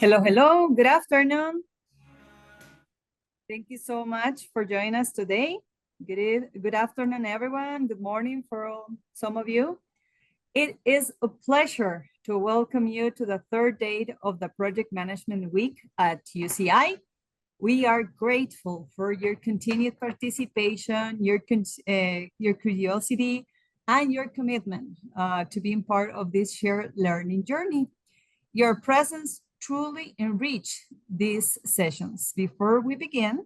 Hello, hello. Good afternoon. Thank you so much for joining us today. Good afternoon, everyone. Good morning for some of you. It is a pleasure to welcome you to the third day of the Project Management Week at UCI. We are grateful for your continued participation, your curiosity, and your commitment to being part of this shared learning journey. Your presence truly enrich these sessions. Before we begin,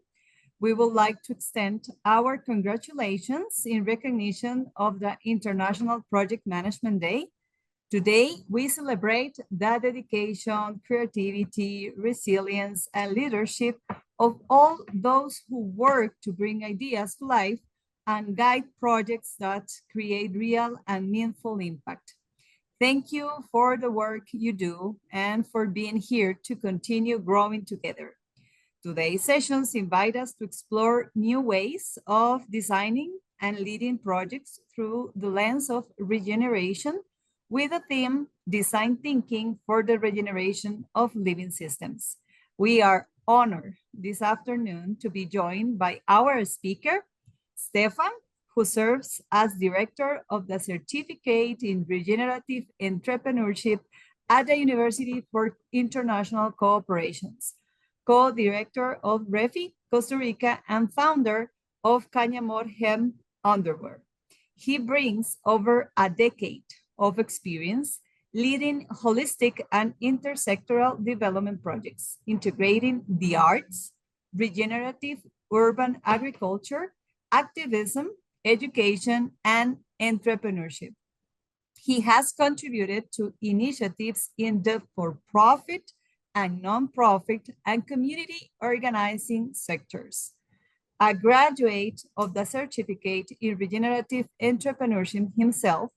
we would like to extend our congratulations in recognition of the International Project Management Day. Today, we celebrate the dedication, creativity, resilience, and leadership of all those who work to bring ideas to life and guide projects that create real and meaningful impact. Thank you for the work you do and for being here to continue growing together. Today's sessions invite us to explore new ways of designing and leading projects through the lens of regeneration with the theme Design Thinking for the Regeneration of Living Systems. We are honored this afternoon to be joined by our speaker, Stefan, who serves as director of the Certificate in Regenerative Entrepreneurship at the University for International Cooperations, co-director of REFI Costa Rica, and founder of Cañamor Hemp Underwear. He brings over a decade of experience leading holistic and intersectoral development projects, integrating the arts, regenerative urban agriculture, activism, education, and entrepreneurship. He has contributed to initiatives in the for-profit and nonprofit and community organizing sectors. A graduate of the Certificate in Regenerative Entrepreneurship himself,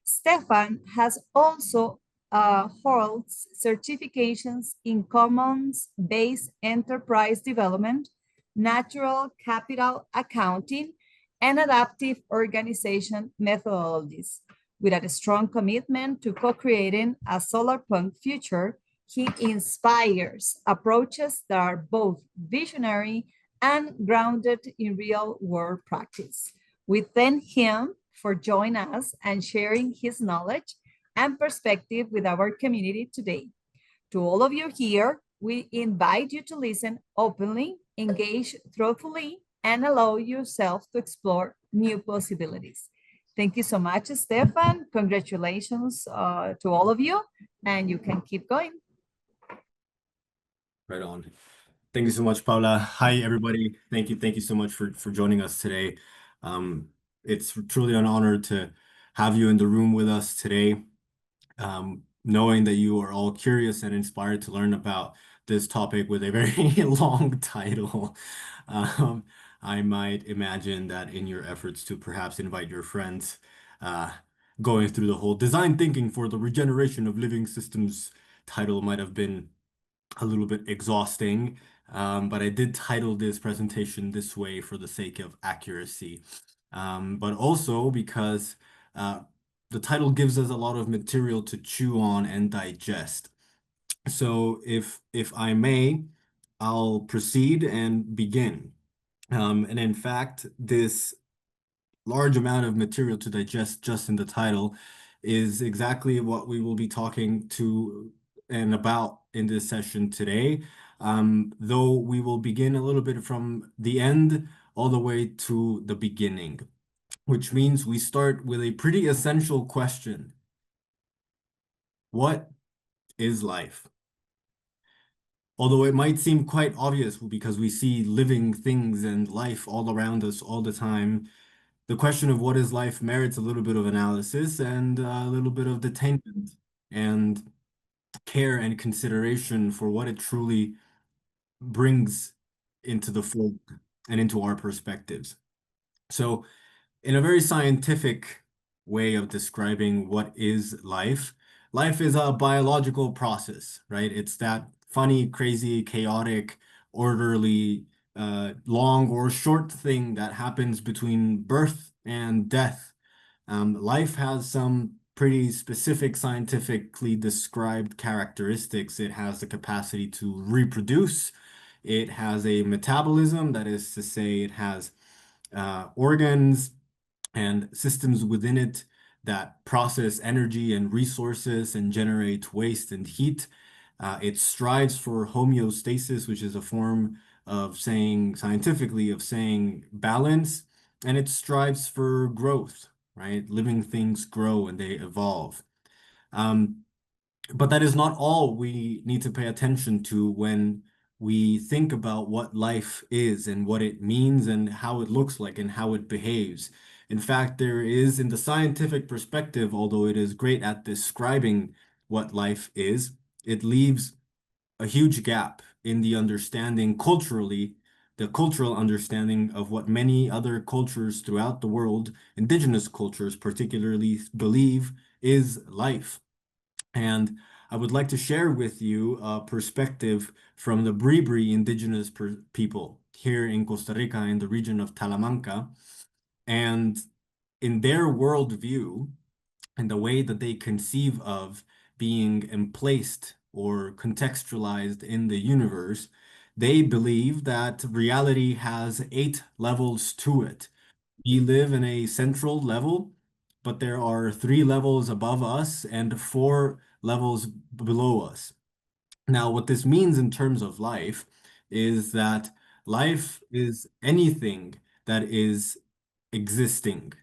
Stefan has also holds certifications in commons-based enterprise development, natural capital accounting, and adaptive organization methodologies. With a strong commitment to co-creating a solar-punk future, he inspires approaches that are both visionary and grounded in real-world practice. We thank him for joining us and sharing his knowledge and perspective with our community today. To all of you here, we invite you to listen openly, engage thoughtfully, and allow yourself to explore new possibilities. Thank you so much, Stefan. Congratulations to all of you, and you can keep going. Right on. Thank you so much, Paula. Hi, everybody. Thank you so much for joining us today. It's truly an honor to have you in the room with us today. Knowing that you are all curious and inspired to learn about this topic with a very long title. I might imagine that in your efforts to perhaps invite your friends, going through the whole design thinking for the regeneration of living systems title might have been a little bit exhausting, but I did title this presentation this way for the sake of accuracy, but also because the title gives us a lot of material to chew on and digest. So if I may, I'll proceed and begin. And in fact, this large amount of material to digest just in the title is exactly what we will be talking to and about in this session today. Though we will begin a little bit from the end all the way to the beginning, which means we start with a pretty essential question. What is life? Although it might seem quite obvious because we see living things and life all around us all the time, the question of what is life merits a little bit of analysis and a little bit of detainment and care and consideration for what it truly brings into the fold and into our perspectives. So in a very scientific way of describing what is life, life is a biological process, right? It's that funny, crazy, chaotic, orderly, long or short thing that happens between birth and death. Life has some pretty specific scientifically described characteristics. It has the capacity to reproduce. It has a metabolism, that is to say, it has organs and systems within it that process energy and resources and generate waste and heat. It strives for homeostasis, which is a form of saying, scientifically, of saying balance, and it strives for growth, right? Living things grow and they evolve. Um, but that is not all we need to pay attention to when we think about what life is and what it means and how it looks like and how it behaves. In fact, there is, in the scientific perspective, although it is great at describing what life is, it leaves a huge gap in the understanding culturally, the cultural understanding of what many other cultures throughout the world, indigenous cultures particularly, believe is life. And I would like to share with you a perspective from the Bribri indigenous people here in Costa Rica in the region of Talamanca. And in their worldview and the way that they conceive of being emplaced or contextualized in the universe, they believe that reality has 8 levels to it. We live in a central level, but there are 3 levels above us and 4 levels below us. Now, what this means in terms of life is that life is anything that is existing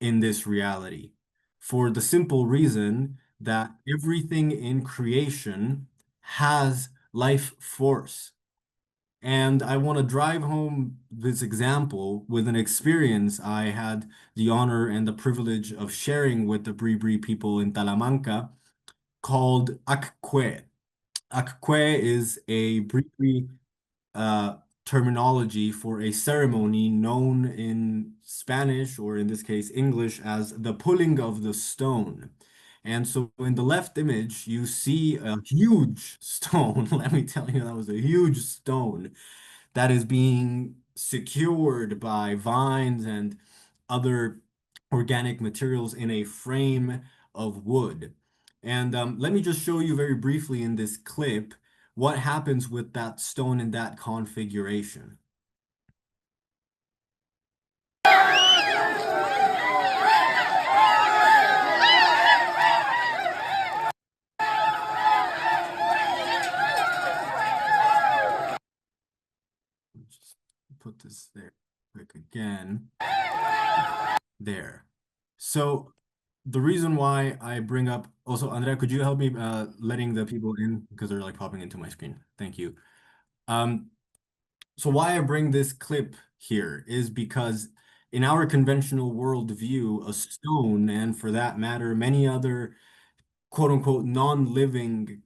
in this reality for the simple reason that everything in creation has life force. And I want to drive home this example with an experience I had the honor and the privilege of sharing with the Bribri people in Talamanca called Akkwe. Akkwe is a Bribri uh, terminology for a ceremony known in Spanish, or in this case English, as the pulling of the stone. And so in the left image, you see a huge stone. Let me tell you, that was a huge stone that is being secured by vines and other organic materials in a frame of wood. And let me just show you very briefly in this clip what happens with that stone in that configuration. Just put this there quick again. There. So the reason why I bring up also, Andrea, could you help me letting the people in because they're like popping into my screen? Thank you. Um, so why I bring this clip here is because in our conventional worldview, a stone, and for that matter, many other quote unquote non-living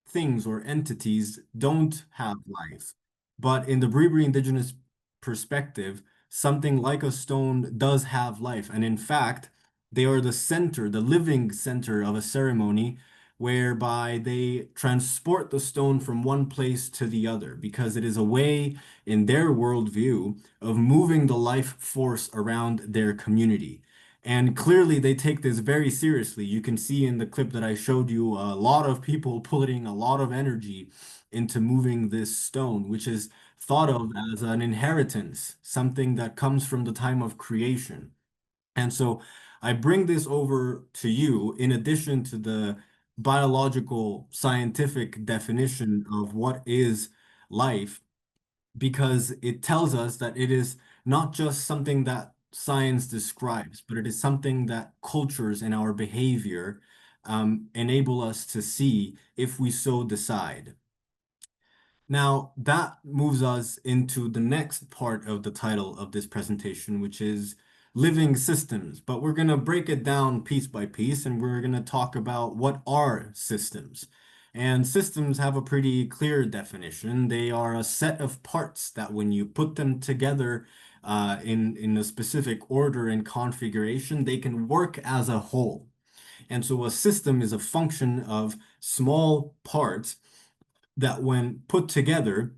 things or entities don't have life. But in the Bribri indigenous perspective, something like a stone does have life. And in fact, they are the center, the living center of a ceremony whereby they transport the stone from one place to the other because it is a way in their worldview of moving the life force around their community. And clearly, they take this very seriously. You can see in the clip that I showed you a lot of people putting a lot of energy into moving this stone, which is thought of as an inheritance, something that comes from the time of creation. And so I bring this over to you in addition to the biological scientific definition of what is life because it tells us that it is not just something that science describes, but it is something that cultures and our behavior enable us to see if we so decide. Now, that moves us into the next part of the title of this presentation, which is living systems. But we're going to break it down piece by piece, and we're going to talk about what are systems. And systems have a pretty clear definition. They are a set of parts that when you put them together in a specific order and configuration, they can work as a whole. And so a system is a function of small parts that when put together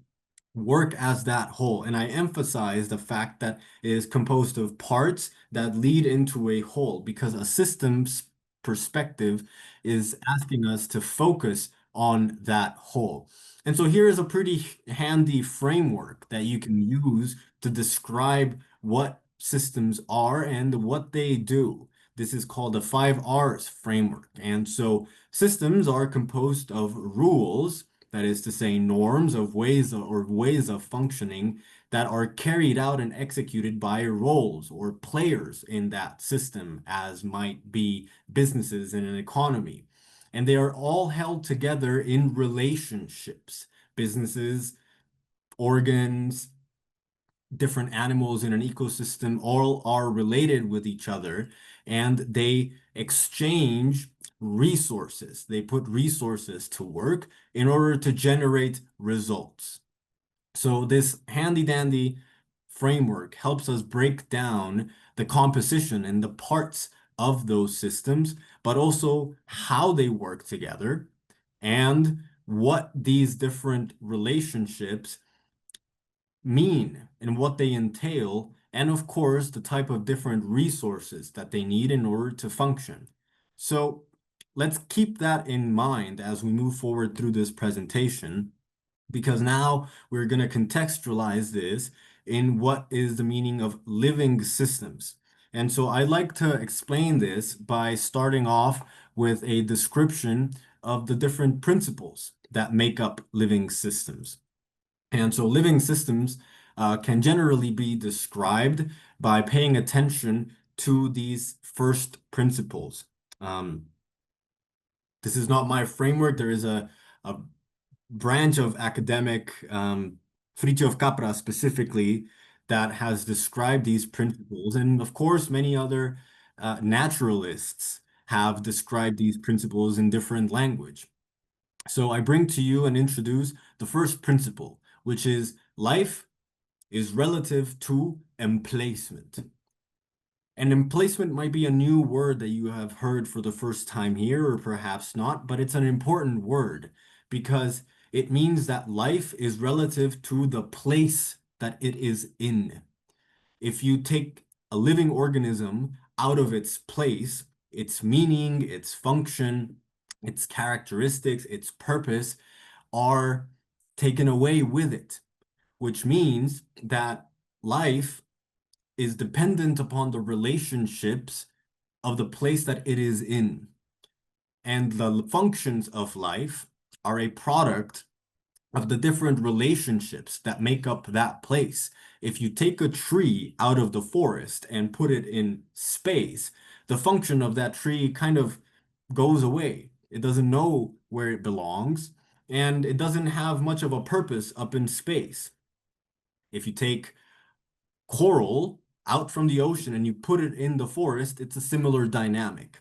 work as that whole. And I emphasize the fact that it is composed of parts that lead into a whole because a system perspective is asking us to focus on that whole. And so here is a pretty handy framework that you can use to describe what systems are and what they do. This is called the 5 R's framework. And so systems are composed of rules, that is to say, norms of ways of functioning that are carried out and executed by roles or players in that system, as might be businesses in an economy. And they are all held together in relationships. Businesses, organs, different animals in an ecosystem all are related with each other, and they exchange resources. They put resources to work in order to generate results. So this handy dandy framework helps us break down the composition and the parts of those systems, but also how they work together and what these different relationships mean and what they entail, and of course, the type of different resources that they need in order to function. So let's keep that in mind as we move forward through this presentation, because now we're going to contextualize this in what is the meaning of living systems. And so I'd like to explain this by starting off with a description of the different principles that make up living systems. And so living systems can generally be described by paying attention to these first principles. Um, this is not my framework. There is a branch of academic, Fritjof Capra specifically, that has described these principles. And of course, many other naturalists have described these principles in different language. So I bring to you and introduce the first principle, which is life is relative to emplacement. And emplacement might be a new word that you have heard for the first time here, or perhaps not, but it's an important word because it means that life is relative to the place that it is in. If you take a living organism out of its place, its meaning, its function, its characteristics, its purpose are taken away with it, which means that life is dependent upon the relationships of the place that it is in. And the functions of life are a product of the different relationships that make up that place. If you take a tree out of the forest and put it in space, the function of that tree kind of goes away. It doesn't know where it belongs, and it doesn't have much of a purpose up in space. If you take coral out from the ocean and you put it in the forest, it's a similar dynamic.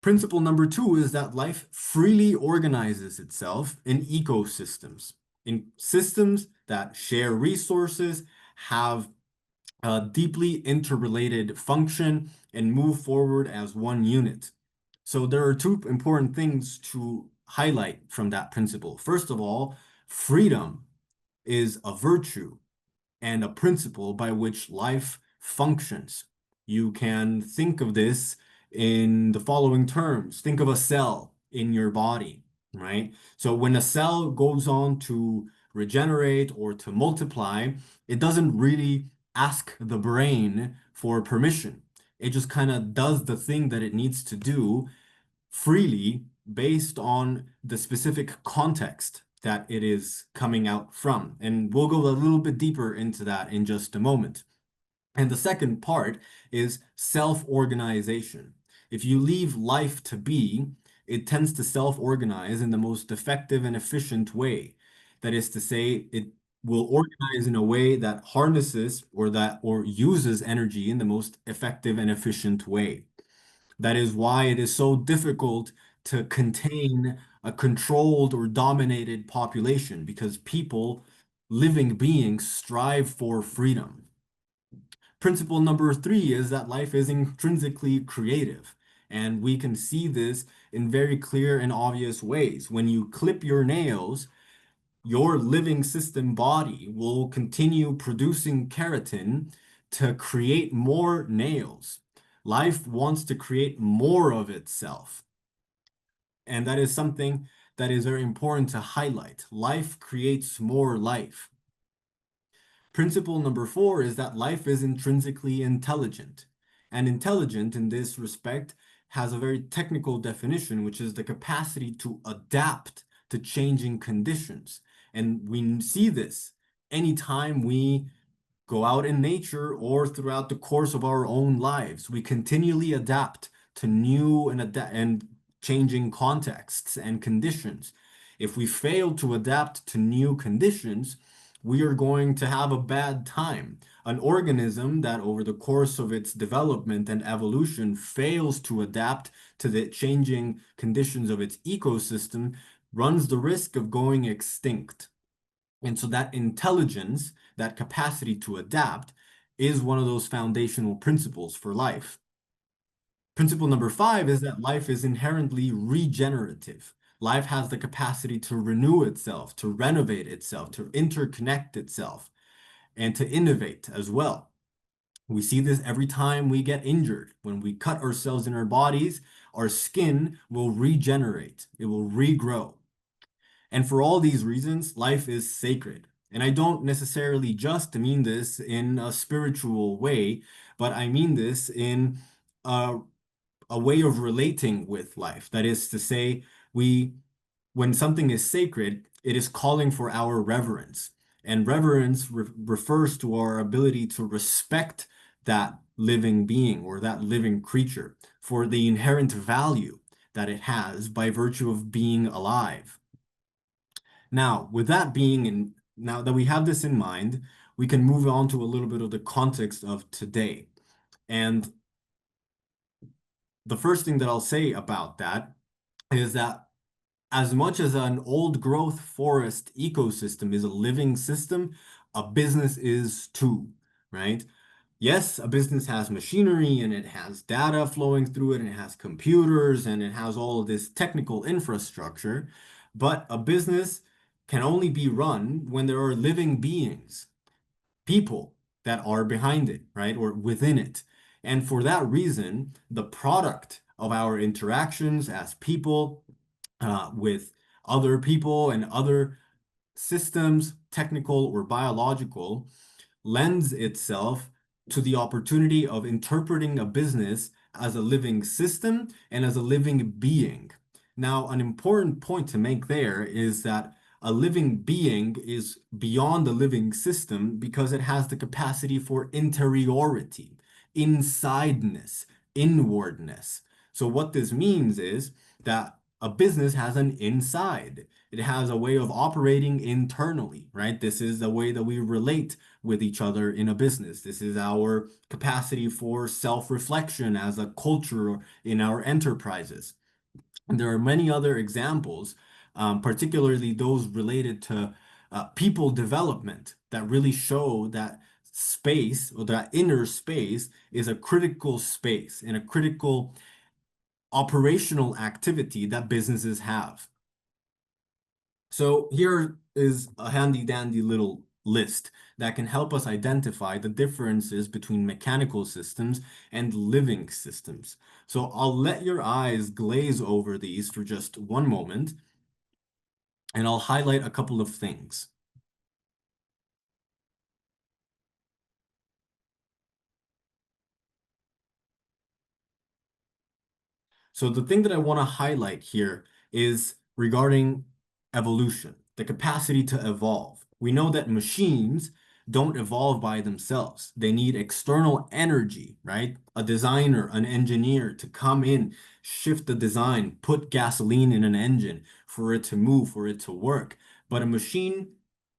Principle number 2 is that life freely organizes itself in ecosystems, in systems that share resources, have a deeply interrelated function, and move forward as one unit. So there are two important things to highlight from that principle. First of all, freedom is a virtue and a principle by which life functions. You can think of this in the following terms. Think of a cell in your body, right? So when a cell goes on to regenerate or to multiply, it doesn't really ask the brain for permission. It just kind of does the thing that it needs to do freely based on the specific context that it is coming out from. And we'll go a little bit deeper into that in just a moment. And the second part is self-organization. If you leave life to be, it tends to self-organize in the most effective and efficient way. That is to say, it will organize in a way that harnesses or uses energy in the most effective and efficient way. That is why it is so difficult to contain a controlled or dominated population because people, living beings, strive for freedom. Principle number 3 is that life is intrinsically creative. And we can see this in very clear and obvious ways. When you clip your nails, your living system body will continue producing keratin to create more nails. Life wants to create more of itself. And that is something that is very important to highlight. Life creates more life. Principle number four is that life is intrinsically intelligent. And intelligent in this respect has a very technical definition, which is the capacity to adapt to changing conditions. And we see this anytime we go out in nature or throughout the course of our own lives. We continually adapt to new and changing contexts and conditions. If we fail to adapt to new conditions, we are going to have a bad time. An organism that over the course of its development and evolution fails to adapt to the changing conditions of its ecosystem runs the risk of going extinct. And so that intelligence, that capacity to adapt, is one of those foundational principles for life. Principle number five is that life is inherently regenerative. Life has the capacity to renew itself, to renovate itself, to interconnect itself, and to innovate as well. We see this every time we get injured. When we cut ourselves in our bodies, our skin will regenerate, it will regrow. And for all these reasons, life is sacred. And I don't necessarily just mean this in a spiritual way, but I mean this in a, a way of relating with life. That is to say, when something is sacred, it is calling for our reverence. And reverence refers to our ability to respect that living being or that living creature for the inherent value that it has by virtue of being alive. Now, with that being in, now that we have this in mind, we can move on to a little bit of the context of today. And the first thing that I'll say about that is that as much as an old growth forest ecosystem is a living system, a business is too, right? Yes, a business has machinery and it has data flowing through it and it has computers and it has all of this technical infrastructure, but a business can only be run when there are living beings, people that are behind it, right? Or within it. And for that reason, the product of our interactions as people with other people and other systems, technical or biological, lends itself to the opportunity of interpreting a business as a living system and as a living being. Now, an important point to make there is that a living being is beyond a living system because it has the capacity for interiority, insideness, inwardness. So, what this means is that a business has an inside. It has a way of operating internally, right? This is the way that we relate with each other in a business. This is our capacity for self-reflection as a culture in our enterprises. And there are many other examples, particularly those related to people development that really show that space or that inner space is a critical space and a critical operational activity that businesses have. So here is a handy dandy little list that can help us identify the differences between mechanical systems and living systems. So I'll let your eyes glaze over these for just one moment, and I'll highlight a couple of things. So the thing that I want to highlight here is regarding evolution, the capacity to evolve. We know that machines don't evolve by themselves. They need external energy, right? A designer, an engineer to come in, shift the design, put gasoline in an engine for it to move, for it to work. But a machine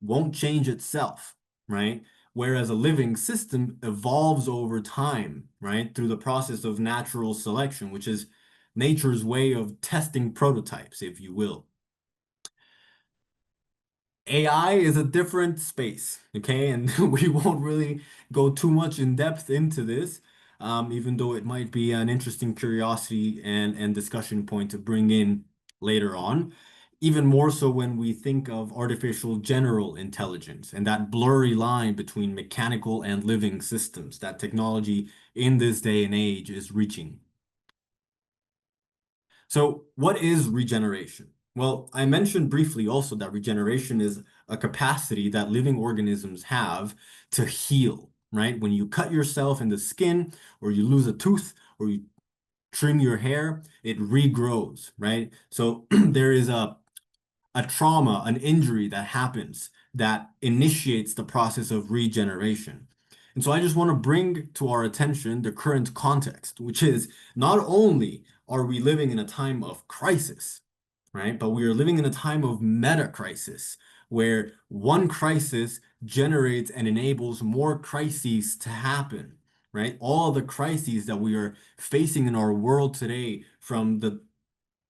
won't change itself, right? Whereas a living system evolves over time, right? Through the process of natural selection, which is nature's way of testing prototypes, if you will. AI is a different space, okay? And we won't really go too much in depth into this, even though it might be an interesting curiosity and discussion point to bring in later on. even more so when we think of artificial general intelligence and that blurry line between mechanical and living systems that technology in this day and age is reaching. So, what is regeneration? Well, I mentioned briefly also that regeneration is a capacity that living organisms have to heal, right? When you cut yourself in the skin, or you lose a tooth, or you trim your hair, it regrows, right? So there is a trauma, an injury that happens that initiates the process of regeneration. And so I just want to bring to our attention the current context, which is not only are we living in a time of crisis, right, but we are living in a time of meta crisis, where one crisis generates and enables more crises to happen. Right? All the crises that we are facing in our world today, from the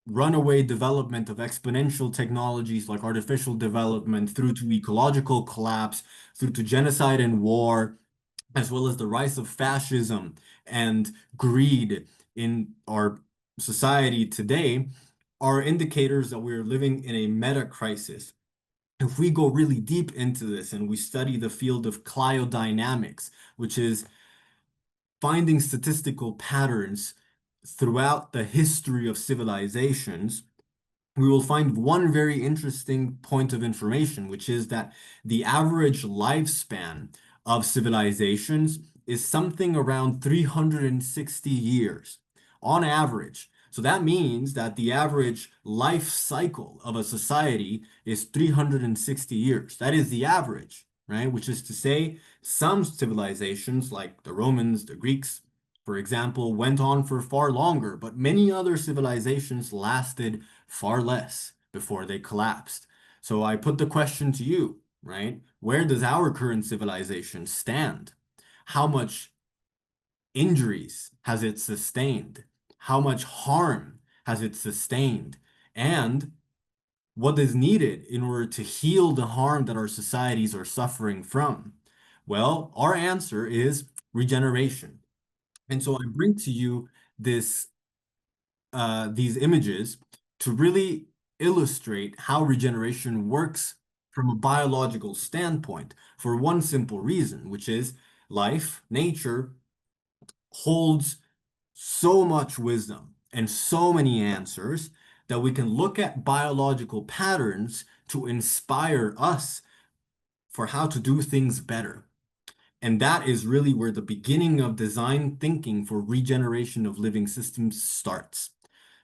runaway development of exponential technologies like artificial development through to ecological collapse, through to genocide and war, as well as the rise of fascism and greed in our society today, are indicators that we're living in a meta crisis. If we go really deep into this and we study the field of cliodynamics, which is finding statistical patterns throughout the history of civilizations, we will find one very interesting point of information, which is that the average lifespan of civilizations is something around 360 years on average. So that means that the average life cycle of a society is 360 years. That is the average, right? Which is to say, some civilizations, like the Romans, the Greeks, for example, went on for far longer, but many other civilizations lasted far less before they collapsed. So I put the question to you, right? Where does our current civilization stand? How much injuries has it sustained? How much harm has it sustained? And what is needed in order to heal the harm that our societies are suffering from? Well, our answer is regeneration. And so I bring to you this these images to really illustrate how regeneration works from a biological standpoint for one simple reason, which is life, nature holds so much wisdom and so many answers that we can look at biological patterns to inspire us for how to do things better. And that is really where the beginning of design thinking for regeneration of living systems starts.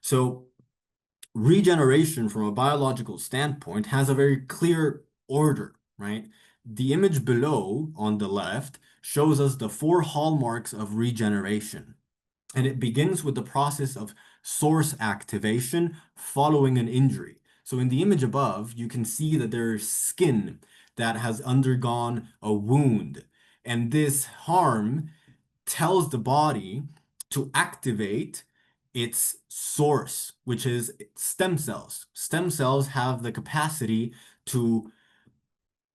So, regeneration from a biological standpoint has a very clear order, right? The image below on the left shows us the four hallmarks of regeneration. And it begins with the process of source activation following an injury. So in the image above, you can see that there is skin that has undergone a wound. And this harm tells the body to activate its source, which is stem cells. Stem cells have the capacity to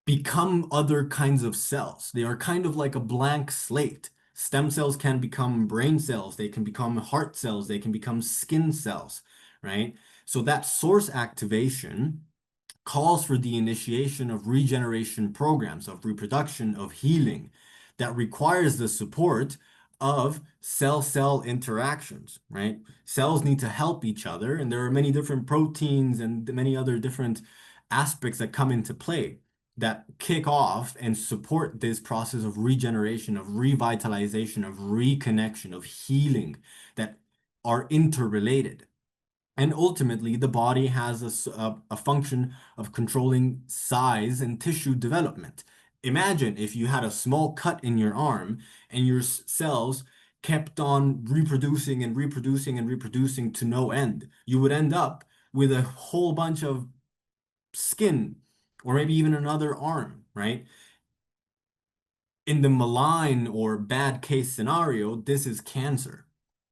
become other kinds of cells. They are kind of like a blank slate. Stem cells can become brain cells, they can become heart cells, they can become skin cells, right? So that source activation calls for the initiation of regeneration programs, of reproduction, of healing, that requires the support of cell-cell interactions, right? Cells need to help each other, and there are many different proteins and many other different aspects that come into play that kick off and support this process of regeneration, of revitalization, of reconnection, of healing that are interrelated. And ultimately, the body has a function of controlling size and tissue development. Imagine if you had a small cut in your arm and your cells kept on reproducing and reproducing and reproducing to no end. You would end up with a whole bunch of skin or maybe even another arm, right? In the malign or bad case scenario, this is cancer,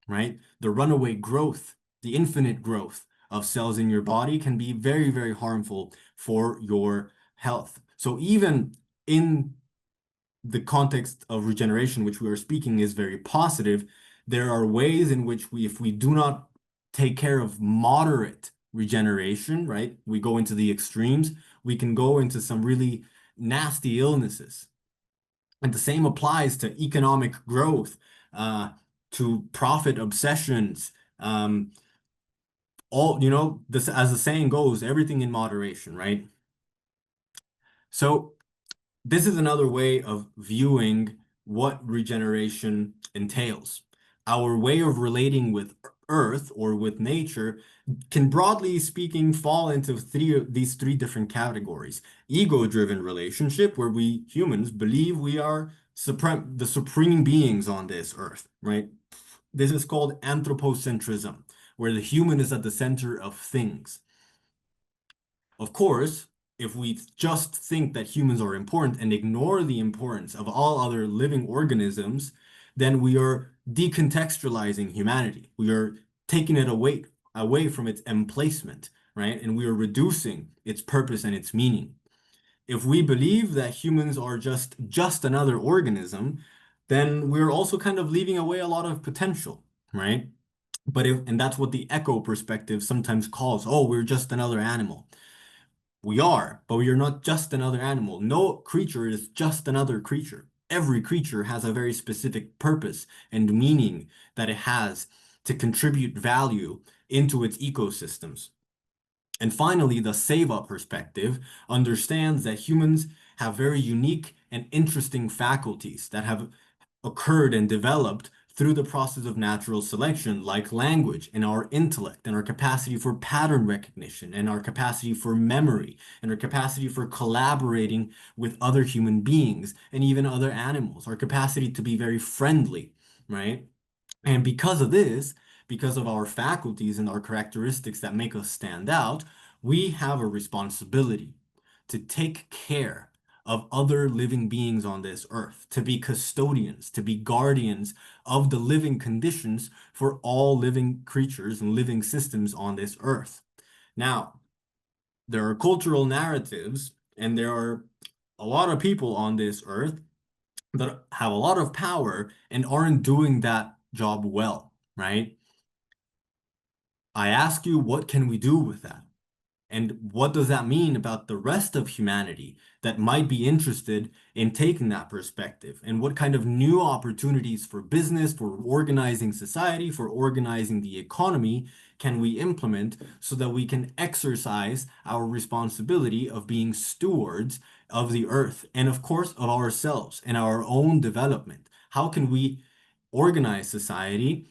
right? The runaway growth, the infinite growth of cells in your body can be very, very harmful for your health. So even in the context of regeneration, which we are speaking is very positive, there are ways in which we, if we do not take care of moderate regeneration, right? We go into the extremes, we can go into some really nasty illnesses. And the same applies to economic growth, uh, to profit obsessions, all, this, as the saying goes, everything in moderation, right? So this is another way of viewing what regeneration entails. Our way of relating with Earth or with nature can, broadly speaking, fall into these three different categories. Ego-driven relationship, where we humans believe we are the supreme beings on this Earth, right? This is called anthropocentrism, where the human is at the center of things. Of course, if we just think that humans are important and ignore the importance of all other living organisms, then we are decontextualizing humanity. We are taking it away from its emplacement, right? And we are reducing its purpose and its meaning. If we believe that humans are just another organism, then we're also kind of leaving away a lot of potential, right? And that's what the eco perspective sometimes calls, oh, we're just another animal. We are, but we are not just another animal. No creature is just another creature. Every creature has a very specific purpose and meaning that it has to contribute value into its ecosystems. And finally, the Seva perspective understands that humans have very unique and interesting faculties that have occurred and developed through the process of natural selection, like language and our intellect and our capacity for pattern recognition and our capacity for memory and our capacity for collaborating with other human beings and even other animals, our capacity to be very friendly, right? And because of this, because of our faculties and our characteristics that make us stand out, we have a responsibility to take care of other living beings on this earth, to be custodians, to be guardians of the living conditions for all living creatures and living systems on this earth. Now, there are cultural narratives, and there are a lot of people on this earth that have a lot of power and aren't doing that job well, right? I ask you, what can we do with that? And what does that mean about the rest of humanity that might be interested in taking that perspective? And what kind of new opportunities for business, for organizing society, for organizing the economy can we implement so that we can exercise our responsibility of being stewards of the earth and, of course, of ourselves and our own development? How can we organize society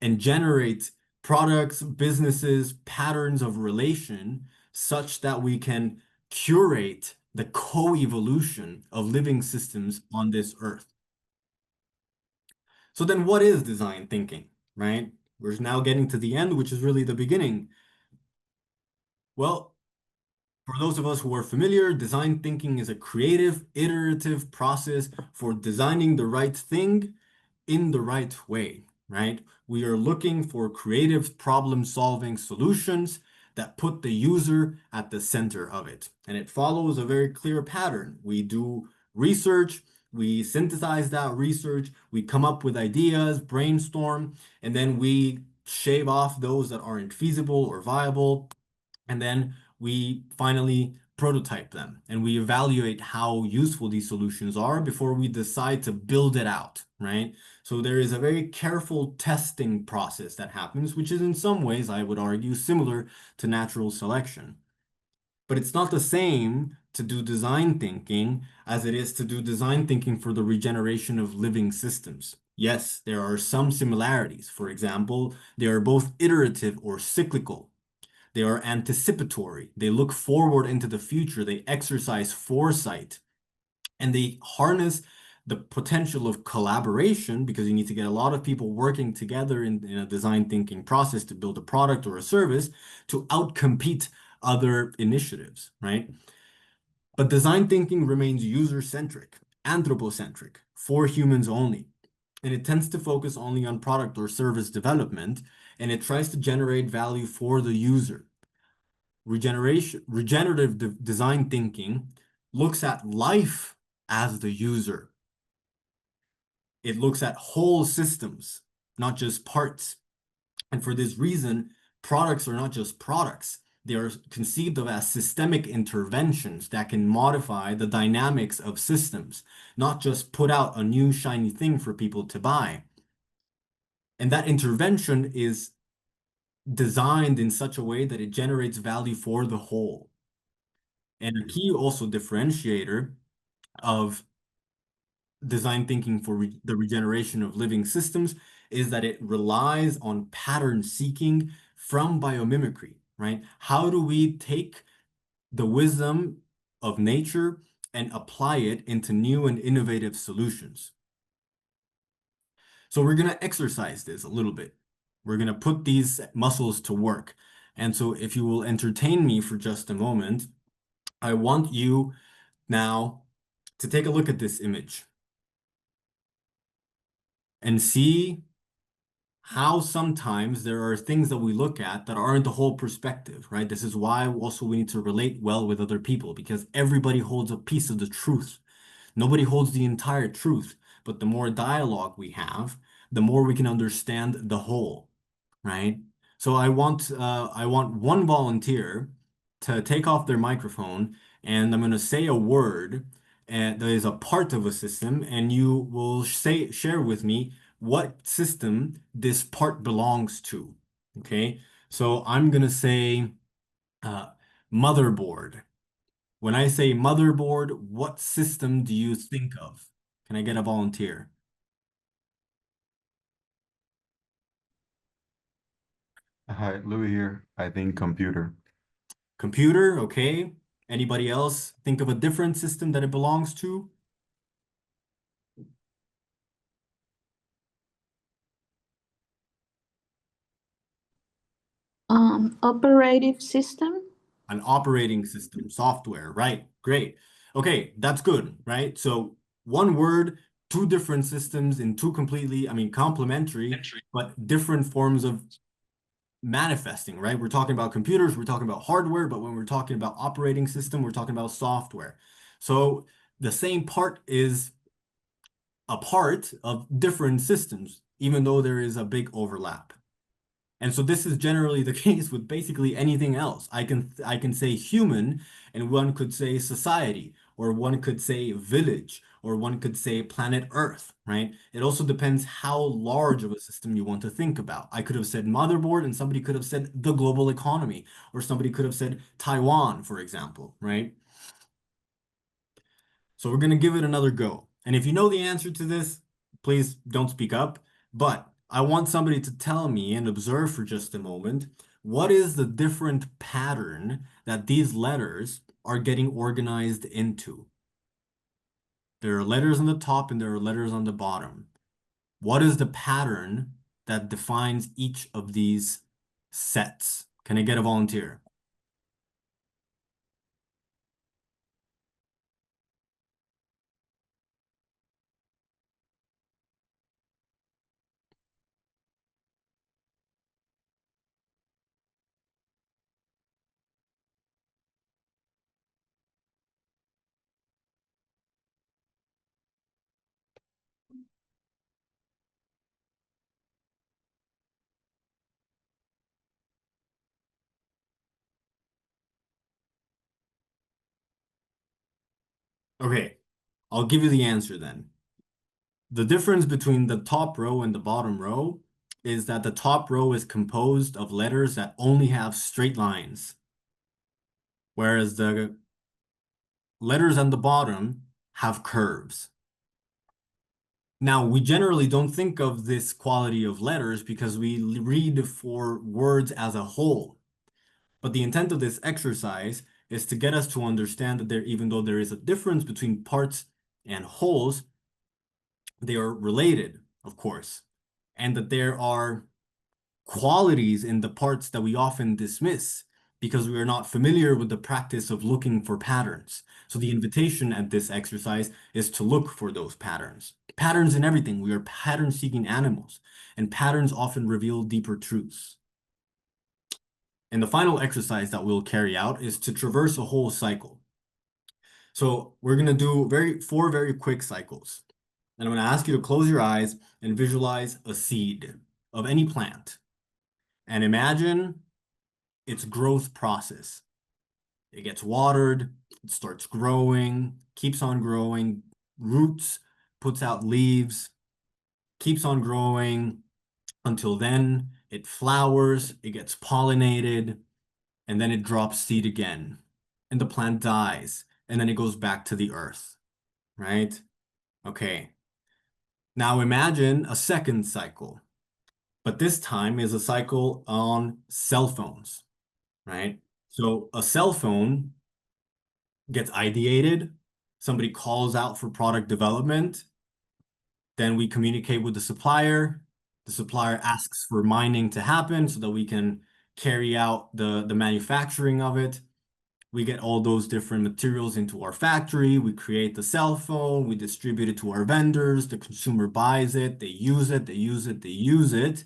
and generate products, businesses, patterns of relation such that we can curate the co-evolution of living systems on this earth? So then what is design thinking, right? We're now getting to the end, which is really the beginning. Well, for those of us who are familiar, design thinking is a creative, iterative process for designing the right thing in the right way, right? We are looking for creative problem-solving solutions that put the user at the center of it. And it follows a very clear pattern. We do research, we synthesize that research, we come up with ideas, brainstorm, and then we shave off those that aren't feasible or viable. And then we finally prototype them and we evaluate how useful these solutions are before we decide to build it out, right? So there is a very careful testing process that happens, which is in some ways, I would argue, similar to natural selection. But it's not the same to do design thinking as it is to do design thinking for the regeneration of living systems. Yes, there are some similarities. For example, they are both iterative or cyclical. They are anticipatory. They look forward into the future. They exercise foresight and they harness the potential of collaboration because you need to get a lot of people working together in a design thinking process to build a product or a service to outcompete other initiatives, right? But design thinking remains user-centric, anthropocentric, for humans only. And it tends to focus only on product or service development, and it tries to generate value for the user. Regenerative design thinking looks at life as the user. It looks at whole systems, not just parts. And for this reason, products are not just products. They are conceived of as systemic interventions that can modify the dynamics of systems, not just put out a new shiny thing for people to buy. And that intervention is designed in such a way that it generates value for the whole. And a key also differentiator of design thinking for the regeneration of living systems is that it relies on pattern seeking from biomimicry, right? How do we take the wisdom of nature and apply it into new and innovative solutions? So we're going to exercise this a little bit. We're going to put these muscles to work. And so if you will entertain me for just a moment, I want you now to take a look at this image and see how sometimes there are things that we look at that aren't the whole perspective, right? This is why also we need to relate well with other people because everybody holds a piece of the truth. Nobody holds the entire truth, but the more dialogue we have, the more we can understand the whole, right? So I want one volunteer to take off their microphone and I'm going to say a word and that is a part of a system and you will share with me what system this part belongs to. Okay? So I'm going to say uh, motherboard. When I say motherboard, what system do you think of? Can I get a volunteer? Hi, Louis here. I think computer. Computer, okay. Anybody else think of a different system that it belongs to? Operative system. An operating system, software, right? Great. Okay, that's good, right? So one word, two different systems in two completely, I mean, complementary, but different forms of manifesting, right? We're talking about computers, we're talking about hardware, but when we're talking about operating system, we're talking about software. So the same part is a part of different systems, even though there is a big overlap. And so this is generally the case with basically anything else. I can say human, and one could say society, or one could say village, or one could say planet Earth, right? It also depends how large of a system you want to think about. I could have said motherboard, and somebody could have said the global economy, or somebody could have said Taiwan, for example, right? So we're going to give it another go. And if you know the answer to this, please don't speak up. But I want somebody to tell me and observe for just a moment, what is the different pattern that these letters are getting organized into? There are letters on the top and there are letters on the bottom. What is the pattern that defines each of these sets? Can I get a volunteer? Okay, I'll give you the answer then. The difference between the top row and the bottom row is that the top row is composed of letters that only have straight lines, whereas the letters on the bottom have curves. Now, we generally don't think of this quality of letters because we read for words as a whole. But the intent of this exercise is to get us to understand that even though there is a difference between parts and wholes, they are related, of course, and that there are qualities in the parts that we often dismiss because we are not familiar with the practice of looking for patterns. So the invitation at this exercise is to look for those patterns. Patterns in everything. We are pattern-seeking animals, and patterns often reveal deeper truths. And the final exercise that we'll carry out is to traverse a whole cycle. So we're going to do four very quick cycles. And I'm going to ask you to close your eyes and visualize a seed of any plant. And imagine its growth process. It gets watered, it starts growing, keeps on growing, roots, puts out leaves, keeps on growing until then it flowers, it gets pollinated, and then it drops seed again. And the plant dies, and then it goes back to the earth, right? Okay. Now imagine a second cycle, but this time is a cycle on cell phones, right? So a cell phone gets ideated, somebody calls out for product development, then we communicate with the supplier asks for mining to happen so that we can carry out the manufacturing of it. We get all those different materials into our factory, we create the cell phone, we distribute it to our vendors, the consumer buys it, they use it, they use it, they use it.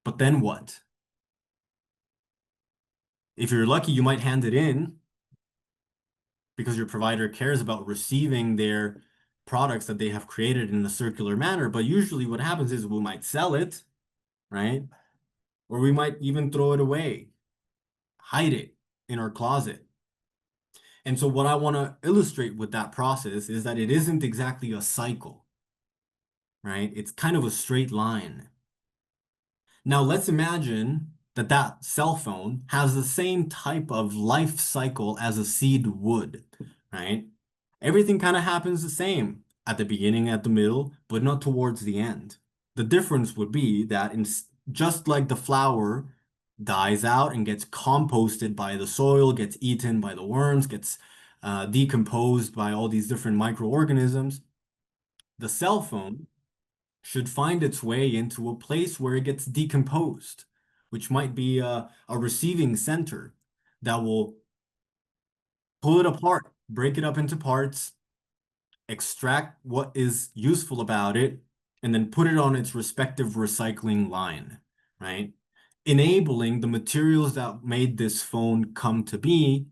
But then what? If you're lucky, you might hand it in because your provider cares about receiving their products that they have created in a circular manner. But usually what happens is we might sell it, right? Or we might even throw it away, hide it in our closet. And so what I want to illustrate with that process is that it isn't exactly a cycle, right? It's kind of a straight line. Now let's imagine that that cell phone has the same type of life cycle as a seed would, right? Everything kind of happens the same at the beginning, at the middle, but not towards the end. The difference would be that just like the flower dies out and gets composted by the soil, gets eaten by the worms, gets decomposed by all these different microorganisms, the cell phone should find its way into a place where it gets decomposed, which might be a receiving center that will pull it apart, break it up into parts, extract what is useful about it, and then put it on its respective recycling line, right? Enabling the materials that made this phone come to be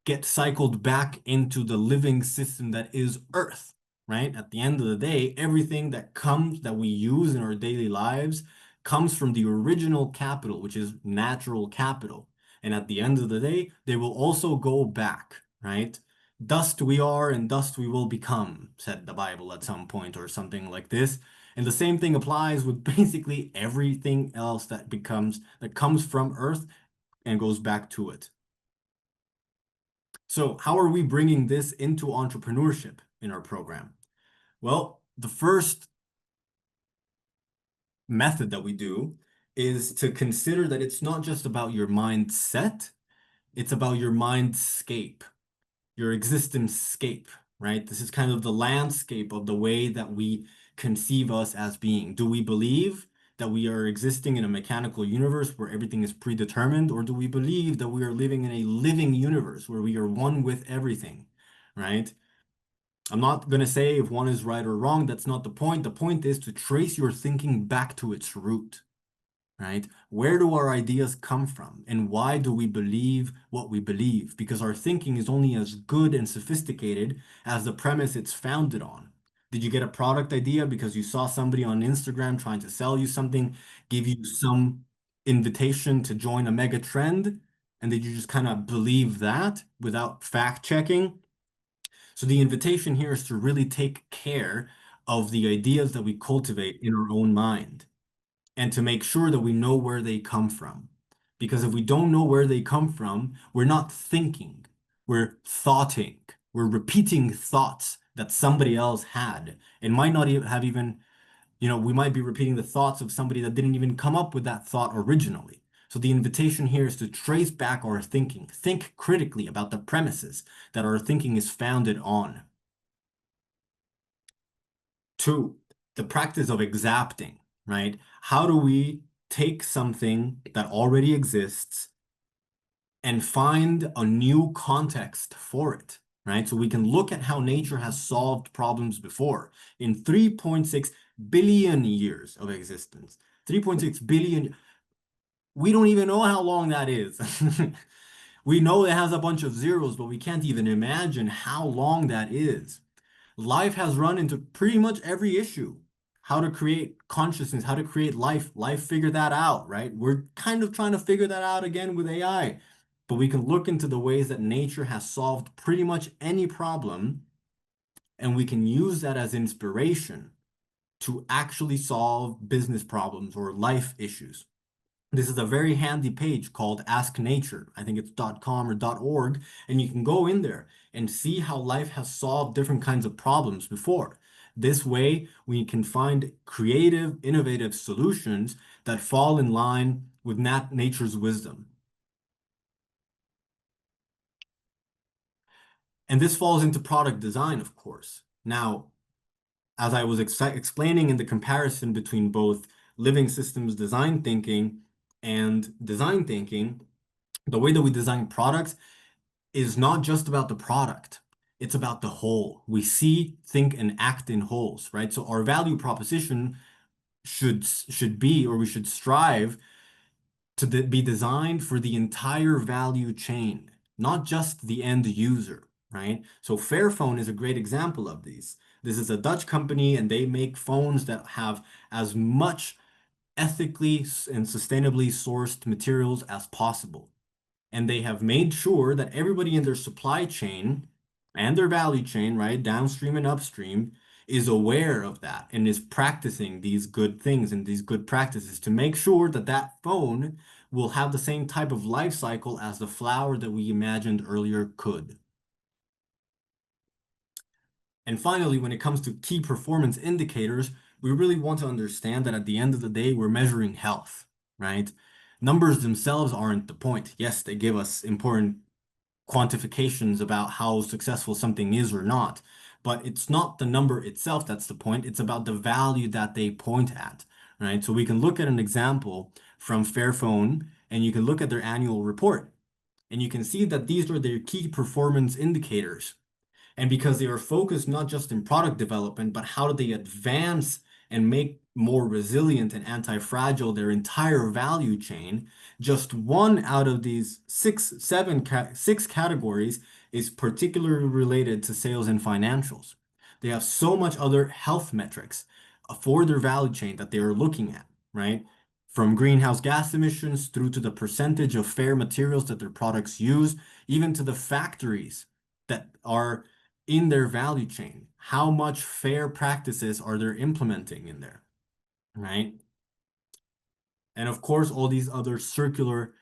get cycled back into the living system that is Earth, right? At the end of the day, everything that we use in our daily lives comes from the original capital, which is natural capital. And at the end of the day, they will also go back, right? Dust we are and dust we will become, said the Bible at some point or something like this. And the same thing applies with basically everything else that comes from Earth and goes back to it. So how are we bringing this into entrepreneurship in our program? Well, the first method that we do is to consider that it's not just about your mindset, it's about your mindscape, your existence scape, right? This is kind of the landscape of the way that we conceive us as being. Do we believe that we are existing in a mechanical universe where everything is predetermined, or do we believe that we are living in a living universe where we are one with everything, right? I'm not going to say if one is right or wrong. That's not the point. The point is to trace your thinking back to its root, right? Where do our ideas come from? And why do we believe what we believe? Because our thinking is only as good and sophisticated as the premise it's founded on. Did you get a product idea because you saw somebody on Instagram trying to sell you something, give you some invitation to join a mega trend? And did you just kind of believe that without fact checking? So the invitation here is to really take care of the ideas that we cultivate in our own mind and to make sure that we know where they come from. Because if we don't know where they come from, we're not thinking, we're thoughting, we're repeating thoughts that somebody else had and might not have even, we might be repeating the thoughts of somebody that didn't even come up with that thought originally. So the invitation here is to trace back our thinking, think critically about the premises that our thinking is founded on. 2, the practice of exapting, right? How do we take something that already exists and find a new context for it, right? So we can look at how nature has solved problems before. In 3.6 billion years of existence, 3.6 billion, we don't even know how long that is. We know it has a bunch of zeros, but we can't even imagine how long that is. Life has run into pretty much every issue. how to create consciousness, how to create life. Life figured that out, right? We're kind of trying to figure that out again with AI. But we can look into the ways that nature has solved pretty much any problem, and we can use that as inspiration to actually solve business problems or life issues. This is a very handy page called Ask Nature. I think it's .com or .org, and you can go in there and see how life has solved different kinds of problems before. This way, we can find creative, innovative solutions that fall in line with nature's wisdom. And this falls into product design, of course. Now, as I was explaining in the comparison between both living systems design thinking and design thinking, the way that we design products is not just about the product. It's about the whole. We see, think, and act in wholes, right? So our value proposition should be, or we should strive to be designed for the entire value chain, not just the end user, right? So Fairphone is a great example of these. This is a Dutch company, and they make phones that have as much ethically and sustainably sourced materials as possible. And they have made sure that everybody in their supply chain and their value chain, right, downstream and upstream, is aware of that and is practicing these good things and these good practices to make sure that that phone will have the same type of life cycle as the flower that we imagined earlier could. And finally, when it comes to key performance indicators, we really want to understand that at the end of the day, we're measuring health, right? Numbers themselves aren't the point. Yes, they give us important quantifications about how successful something is or not, but it's not the number itself that's the point. It's about the value that they point at, right? So we can look at an example from Fairphone, and you can look at their annual report, and you can see that these are their key performance indicators. And because they are focused not just in product development, but how do they advance and make more resilient and anti-fragile their entire value chain, just one out of these six categories is particularly related to sales and financials. They have so much other health metrics for their value chain that they are looking at, right? From greenhouse gas emissions through to the percentage of fair materials that their products use, even to the factories that are in their value chain. How much fair practices are they implementing in there, right? And of course, all these other circular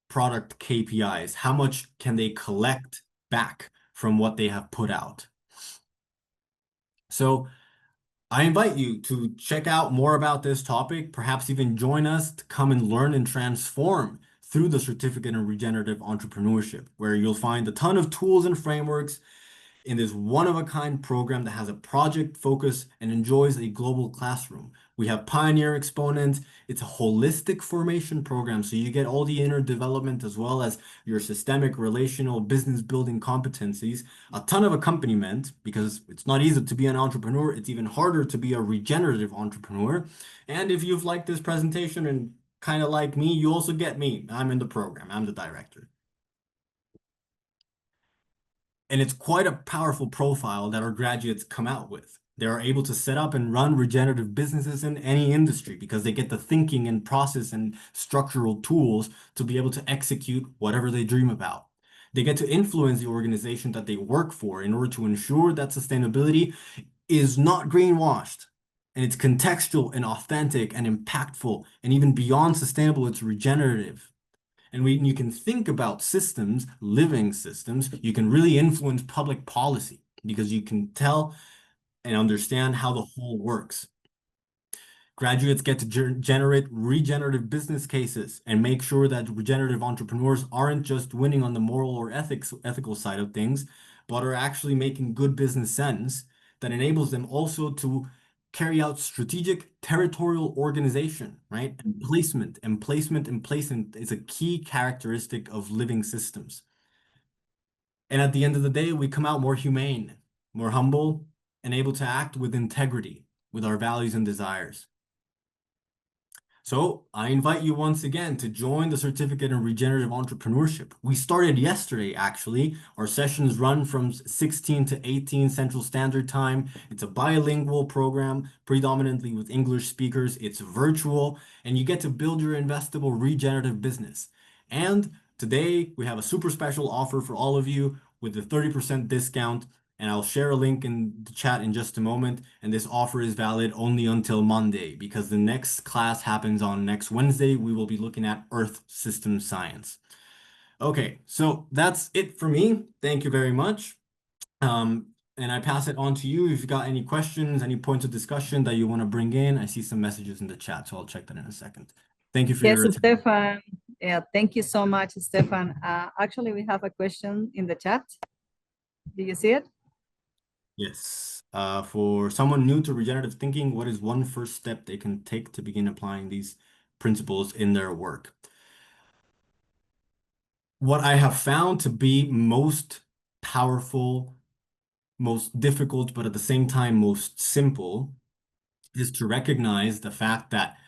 product KPIs. How much can they collect back from what they have put out? So I invite you to check out more about this topic, perhaps even join us to come and learn and transform through the Certificate in Regenerative Entrepreneurship, where you'll find a ton of tools and frameworks in this one-of-a-kind program that has a project focus and enjoys a global classroom. We have Pioneer Exponent. It's a holistic formation program, so you get all the inner development as well as your systemic, relational, business building competencies, a ton of accompaniment, because it's not easy to be an entrepreneur. It's even harder to be a regenerative entrepreneur. And if you've liked this presentation and kind of like me, you also get me. I'm in the program. I'm the director. And it's quite a powerful profile that our graduates come out with. They are able to set up and run regenerative businesses in any industry because they get the thinking and process and structural tools to be able to execute whatever they dream about. They get to influence the organization that they work for in order to ensure that sustainability is not greenwashed, and it's contextual and authentic and impactful, and even beyond sustainable, it's regenerative. And when you can think about systems, living systems, you can really influence public policy because you can tell and understand how the whole works. Graduates get to generate regenerative business cases and make sure that regenerative entrepreneurs aren't just winning on the moral or ethical side of things, but are actually making good business sense that enables them also to carry out strategic territorial organization, right? And placement is a key characteristic of living systems. And at the end of the day, we come out more humane, more humble, and able to act with integrity with our values and desires. So I invite you once again to join the Certificate in Regenerative Entrepreneurship. We started yesterday, actually. Our sessions run from 16 to 18 Central Standard Time. It's a bilingual program, predominantly with English speakers. It's virtual, and you get to build your investable regenerative business. And today we have a super special offer for all of you with a 30% discount. And I'll share a link in the chat in just a moment. And this offer is valid only until Monday because the next class happens on next Wednesday. We will be looking at Earth System Science. Okay, so that's it for me. Thank you very much. And I pass it on to you if you've got any questions, any points of discussion that you want to bring in. I see some messages in the chat, so I'll check that in a second. Thank you for Yes, your attention. Stefan. Yeah, thank you so much, Stefan. Actually, we have a question in the chat. Do you see it? Yes. For someone new to regenerative thinking, what is one first step they can take to begin applying these principles in their work? What I have found to be most powerful, most difficult, but at the same time most simple, is to recognize the fact that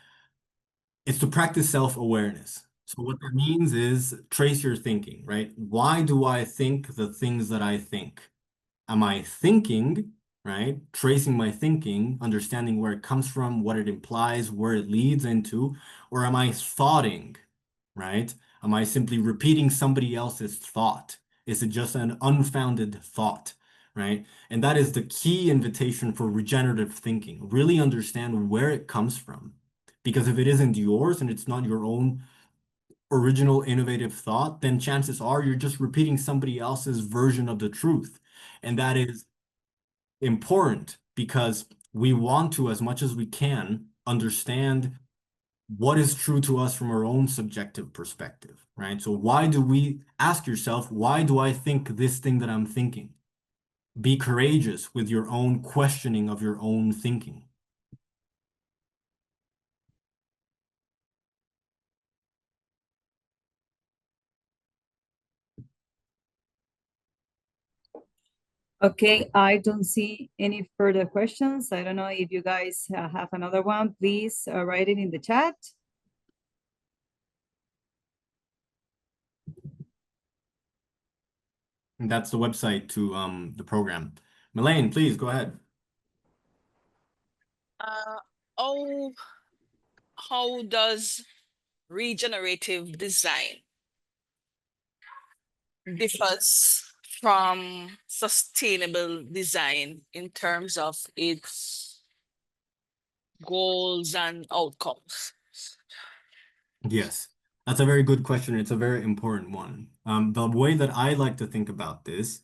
it's to practice self-awareness. So what that means is trace your thinking, right? Why do I think the things that I think? Am I thinking, right? Tracing my thinking, understanding where it comes from, what it implies, where it leads into, or am I thoughting, right? Am I simply repeating somebody else's thought? Is it just an unfounded thought, right? And that is the key invitation for regenerative thinking. Really understand where it comes from. Because if it isn't yours and it's not your own original innovative thought, then chances are you're just repeating somebody else's version of the truth. And that is important because we want to, as much as we can, understand what is true to us from our own subjective perspective, right? So why do we ask yourself, why do I think this thing that I'm thinking? Be courageous with your own questioning of your own thinking. Okay, I don't see any further questions. I don't know if you guys have another one. Please write it in the chat. And that's the website to the program. Melaine, please go ahead. Oh, how does regenerative design differs from sustainable design in terms of its goals and outcomes? Yes, that's a very good question. It's a very important one. The way that I like to think about this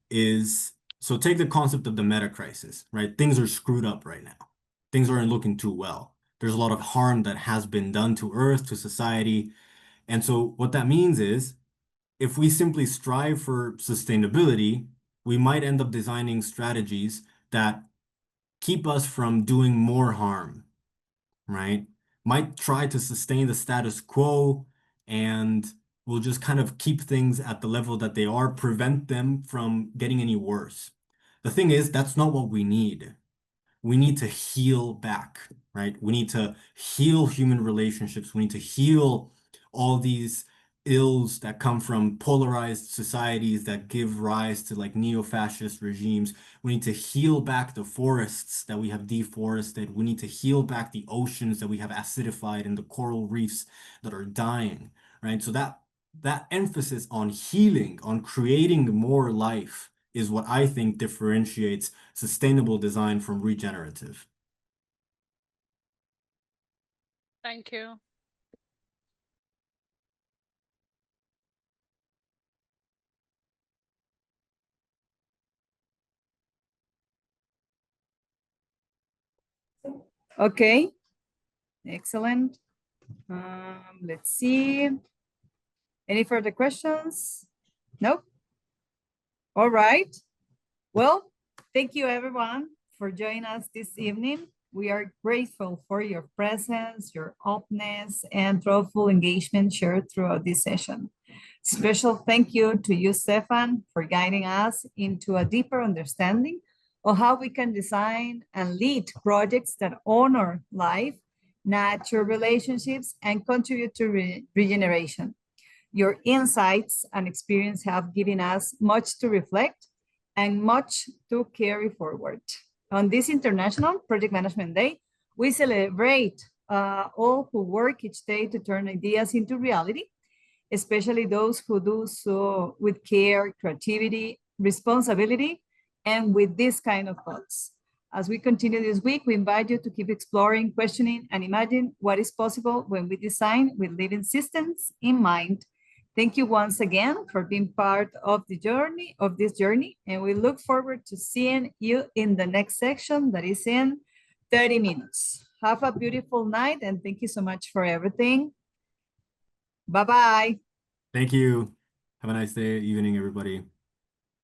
is, so take the concept of the meta crisis, right? Things are screwed up right now. Things aren't looking too well. There's a lot of harm that has been done to Earth, to society. And so what that means is, if we simply strive for sustainability, we might end up designing strategies that keep us from doing more harm, right? Might try to sustain the status quo and will just kind of keep things at the level that they are, prevent them from getting any worse. The thing is, that's not what we need. We need to heal back, right? We need to heal human relationships. We need to heal all these ills that come from polarized societies that give rise to like neo-fascist regimes. We need to heal back the forests that we have deforested. We need to heal back the oceans that we have acidified and the coral reefs that are dying, right? So that emphasis on healing, on creating more life is what I think differentiates sustainable design from regenerative. Thank you. Okay, excellent. Let's see. Any further questions? Nope. All right. Well, thank you everyone for joining us this evening. We are grateful for your presence, your openness, and thoughtful engagement shared throughout this session. Special thank you to you, Stefan, for guiding us into a deeper understanding of how we can design and lead projects that honor life, natural relationships, and contribute to regeneration. Your insights and experience have given us much to reflect and much to carry forward. On this International Project Management Day, we celebrate all who work each day to turn ideas into reality, especially those who do so with care, creativity, responsibility, and with this kind of thoughts. As we continue this week, we invite you to keep exploring, questioning, and imagine what is possible when we design with living systems in mind. Thank you once again for being part of the journey, and we look forward to seeing you in the next section that is in 30 minutes. Have a beautiful night, and thank you so much for everything. Bye-bye. Thank you. Have a nice day, evening, everybody.